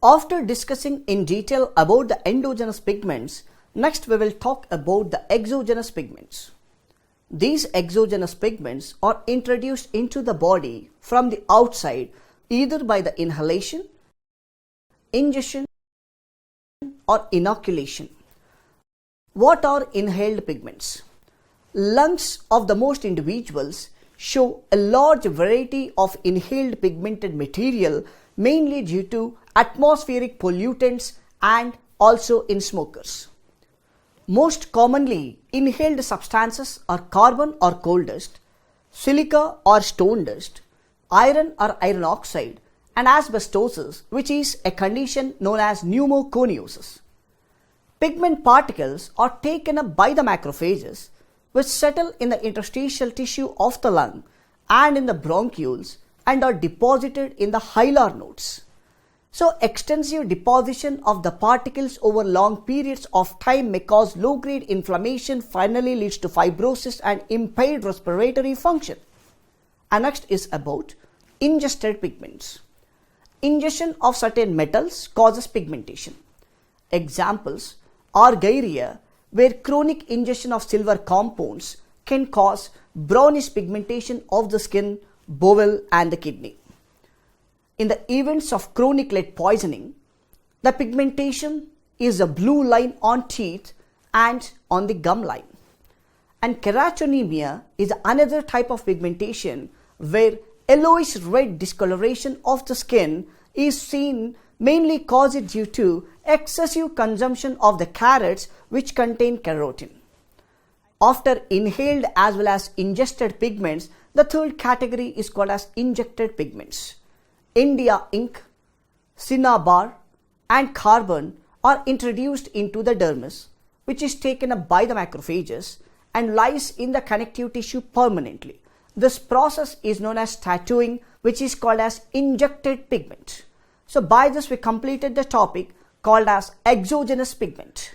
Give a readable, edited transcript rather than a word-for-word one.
After discussing in detail about the endogenous pigments, next we will talk about the exogenous pigments. These exogenous pigments are introduced into the body from the outside either by the inhalation, ingestion or inoculation. What are inhaled pigments? Lungs of the most individuals show a large variety of inhaled pigmented material, mainly due to atmospheric pollutants and also in smokers. Most commonly inhaled substances are carbon or coal dust, silica or stone dust, iron or iron oxide, and asbestosis, which is a condition known as pneumoconiosis. Pigment particles are taken up by the macrophages, which settle in the interstitial tissue of the lung and in the bronchioles and are deposited in the hilar nodes. So, extensive deposition of the particles over long periods of time may cause low-grade inflammation, finally leads to fibrosis and impaired respiratory function. And next is about ingested pigments. Ingestion of certain metals causes pigmentation. Examples are diarrhea, where chronic ingestion of silver compounds can cause brownish pigmentation of the skin, bowel and the kidney. In the events of chronic lead poisoning, the pigmentation is a blue line on teeth and on the gum line. And keratonemia is another type of pigmentation where yellowish red discoloration of the skin is seen, mainly caused due to excessive consumption of the carrots which contain carotene. After inhaled as well as ingested pigments, the third category is called as injected pigments. India ink, cinnabar and carbon are introduced into the dermis, which is taken up by the macrophages and lies in the connective tissue permanently. This process is known as tattooing, which is called as injected pigment. So by this we completed the topic called as exogenous pigment.